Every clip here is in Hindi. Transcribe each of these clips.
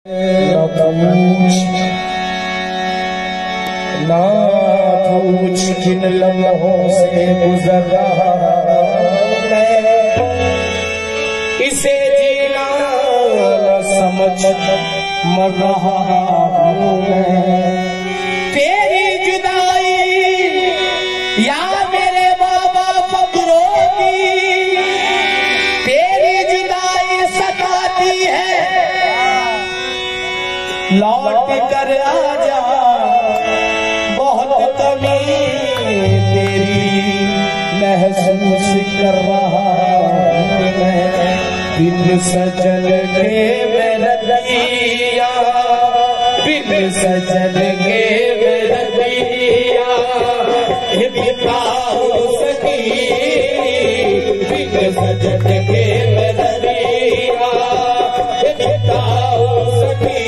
ना पूछ किन लम्हों से गुजर रहा मैं, इसे जीना न समझ मर रहा हूँ मैं। तेरी जुदाई या मेरे बाबा फकरों की, तेरी जुदाई सताती है, लौट कर आजा बहुत कमी तेरी महसूस कर रहा मैं। बिन सजन के मेरा दिया, बिन सजन के मेरा दिया, ये बिता हो सकी, बिन सजन के मेरा दिया, ये बिता हो सकी।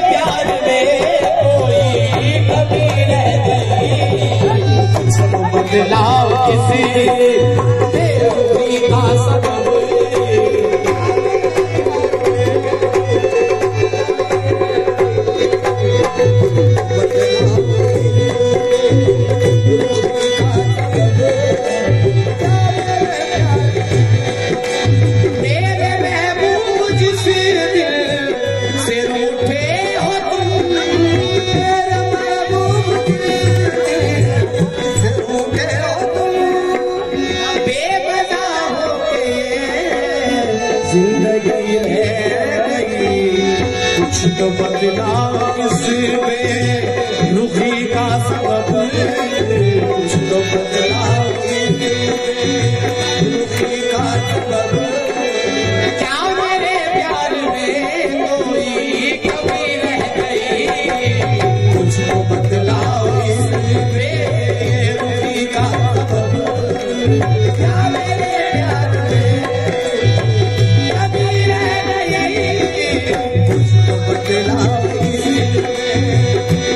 प्यार में कोई कमी रह गई, बदलाव तो बदला इसमें रुखी का सबब, कुछ तो बदला रुखी का सबब। क्या मेरे प्यार में कोई कमी रह गई, कुछ तो बदला इसमें रुखी का सबब। क्या मेरे प्यार में कमी रह गई, कुछ तो बदला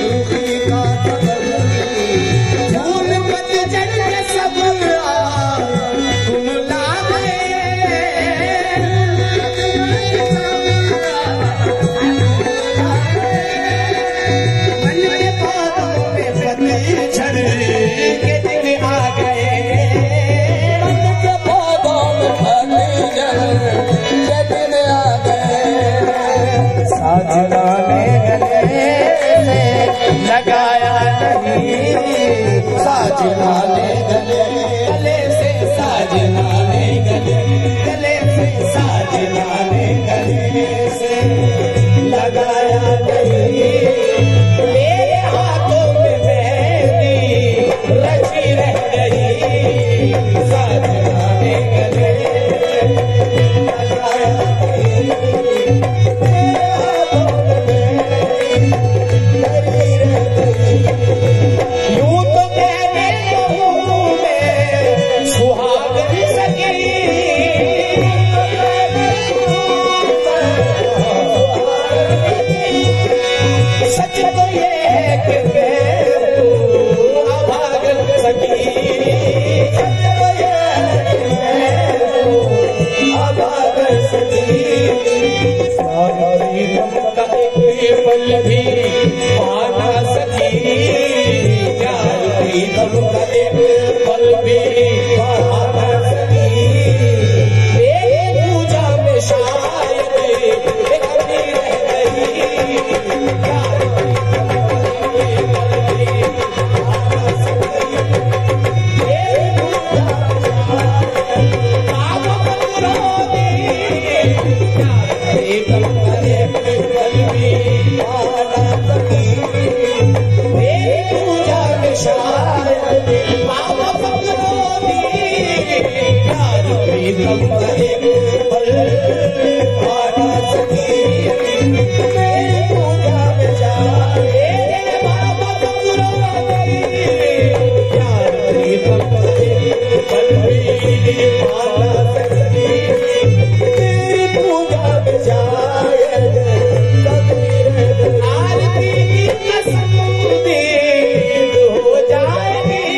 रुखी का सबब। फूल पतझड़ के सब तुम ला गए, मन के पौधों में पतझड़ के दिन आ गए, मन के पौधों में पतझड़ के दिन आ गए। साजना ने गले से लगाया नहीं, साजना ने गले से, साजना ने गले से, साजना ने गले से लगाया नहीं। मेरे हाथों में मेहंदी रची रह गई, साजना ने गले लगाया नहीं। यूं तो कहने कहूँ मैं सुहागन सकी, सच तो ये है कि मैं हूँ अभागन सकी, सच तो ये है कि मैं हूँ अभागन सकी। सारी ममता एक पल भी पाना सकी, प्यार की ममता एक पल भी पाना सकी। मेरी पूजा में शायद एक कमी रह गई, प्यार की ममता एक पल भी पाना सकी। मेरी पूजा में शायद आप करोगे, प्यार की ममता एक पल भी पाना सकी। मेरी पूजा में शायद बाबा पकड़ोगी, प्यार की ममता एक पल पाना सकी। मेरी पूजा में शायद बाबा पकड़ोगी, प्यार की ममता एक पल भी पाना सकी। मेरी पूजा में शायद आरती की कसम दीद हो जाएगी,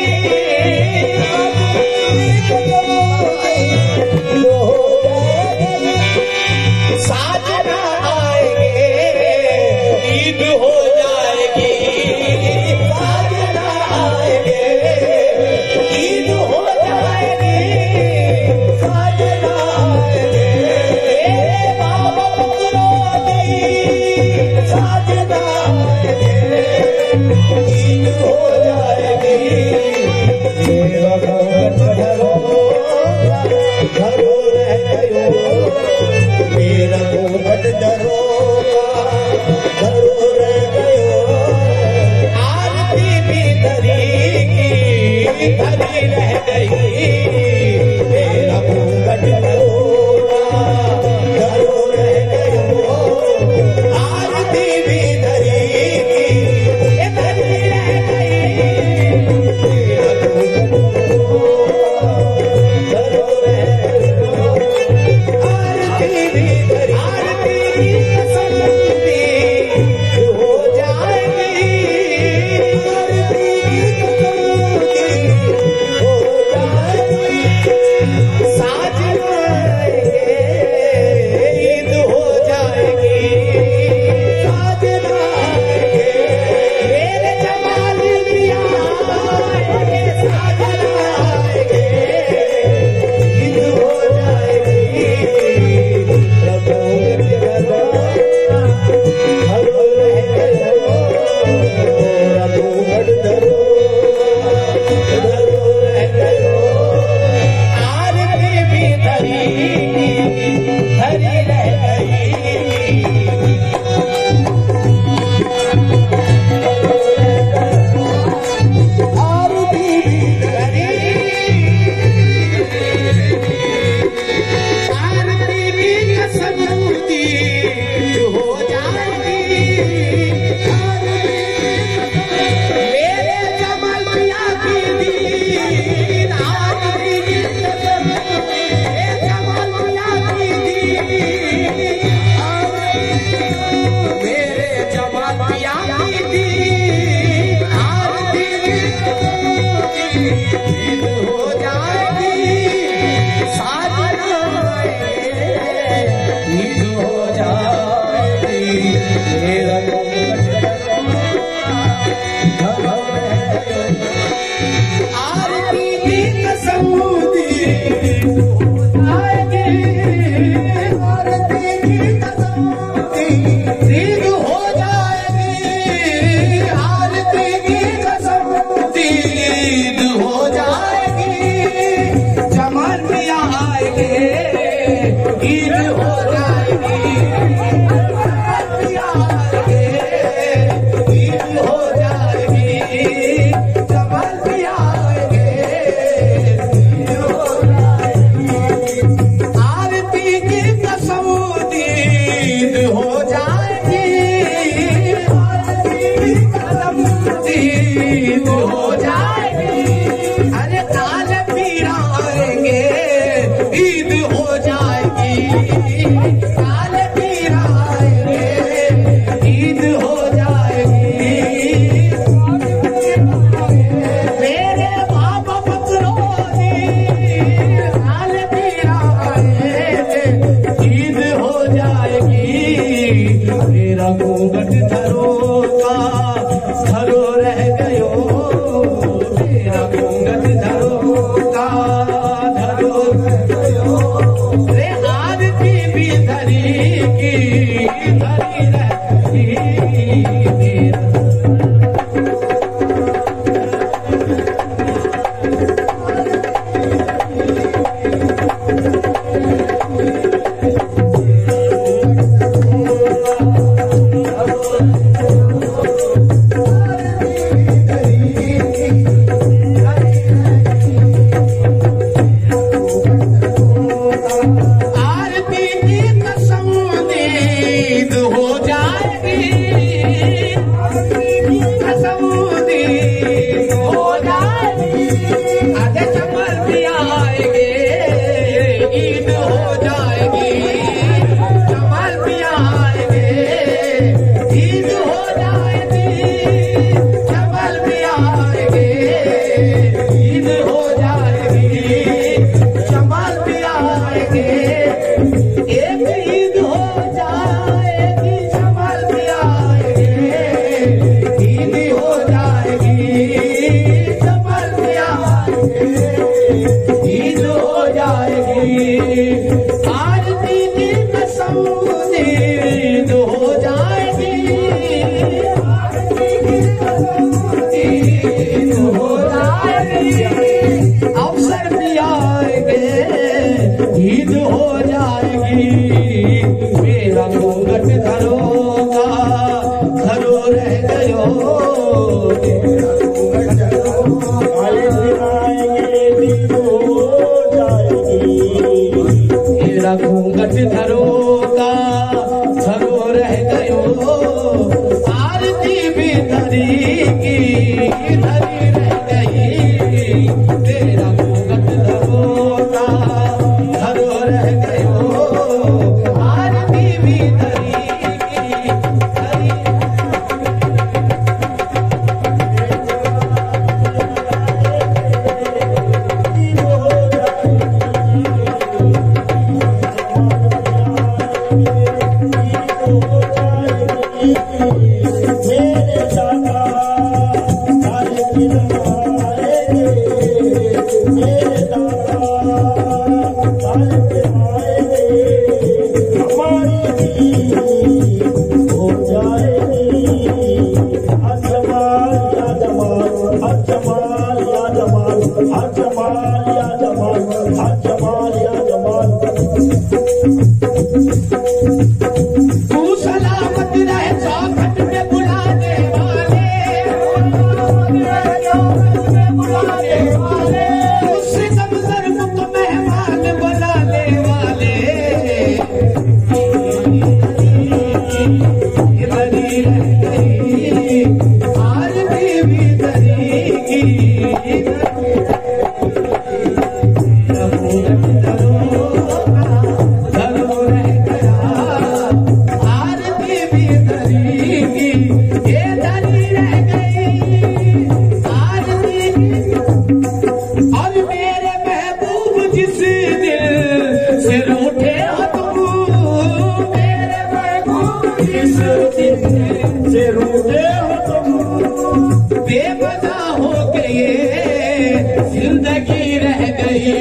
जिंदगी रह गई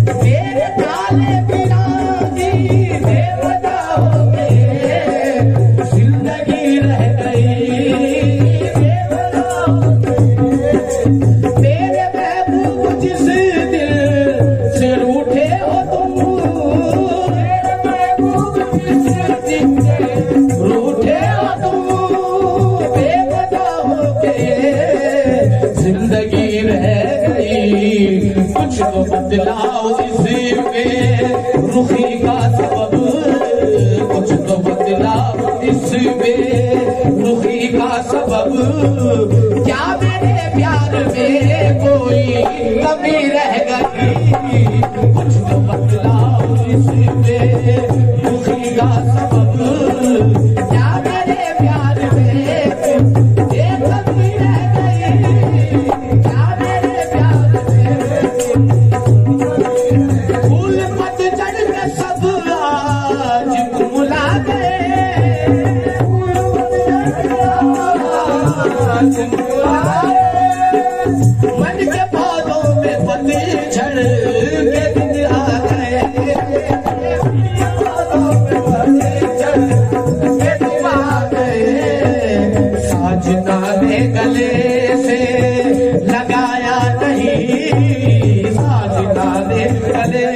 मेरे काले बिराजी बेवजह हो गए, जिंदगी रह गई बेवजह हो गए। मेरे महबूब जिस दिल से रूठे हो तुम, मेरे महबूब जिस दिल से रूठे हो तुम, बेवजह हो गए, जिंदगी रह गई। कुछ तो बदलाव इसमें रुखी का सबब, कुछ तो बदलाव इसमें रुखी का सबब। क्या मेरे प्यार में कोई कमी रह गई? कुछ तो बदलाव इसमें रुखी का सबब। क्या मेरे प्यार में ये कमी रह गई? क्या मेरे प्यार में फूल पतझड़ के सब आज मुला गए, मन के पौधों में पतझड़ के दिन आ गए, पौधों में पतझड़ के दिन आ गए। साजना ने गले से लगाया नहीं, साजना ने गले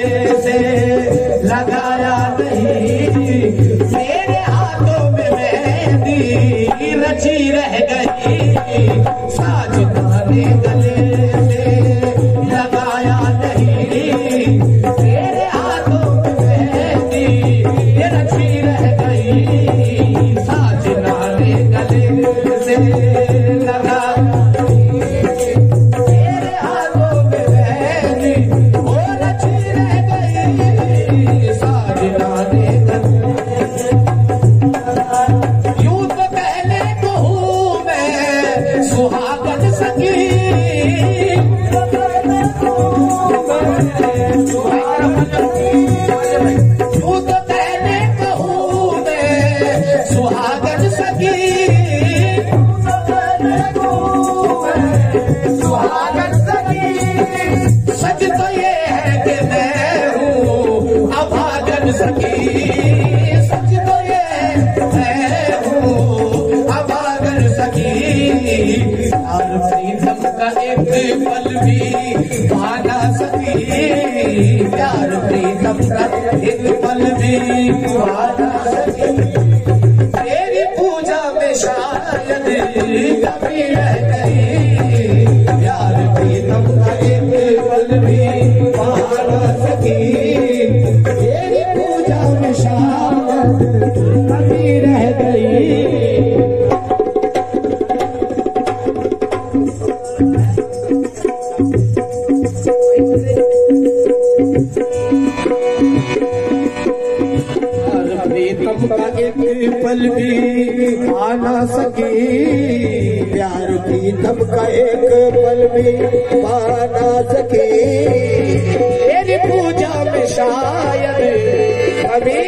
से लगाया नहीं, मेरे हाथों में मेहंदी रची रह गई। साजना ने गले से लगाया नहीं, मेरे हाथों में मेहंदी रची रह गई। साजना ने गले से लगाया, मेरे हाथों में मेहंदी वो रची रह गई। साजना ने यूं तो पहले तो हूँ मैं सुहागन सखी, यूं तो पहले तो हूँ मैं सुहागन सखी, सुहागन सखी। सच तो ये है कि मैं हूँ अभागन सखी, सच तो ये मैं हूँ अभागन सखी। प्यार प्रीतम का एक पल भी पाना सकी, प्यार प्रीतम का एक पल भी पाना सकी। तेरी पूजा में शायद कभी रह गई, प्यार प्रीतम का एक पल भी पाना सकी। तेरी पूजा में शायद कभी रह गई। प्रीतम का एक पल भी पाना सकी, प्यार प्रीतम का एक पल भी पाना सकी। तेरी पूजा में शायद कभी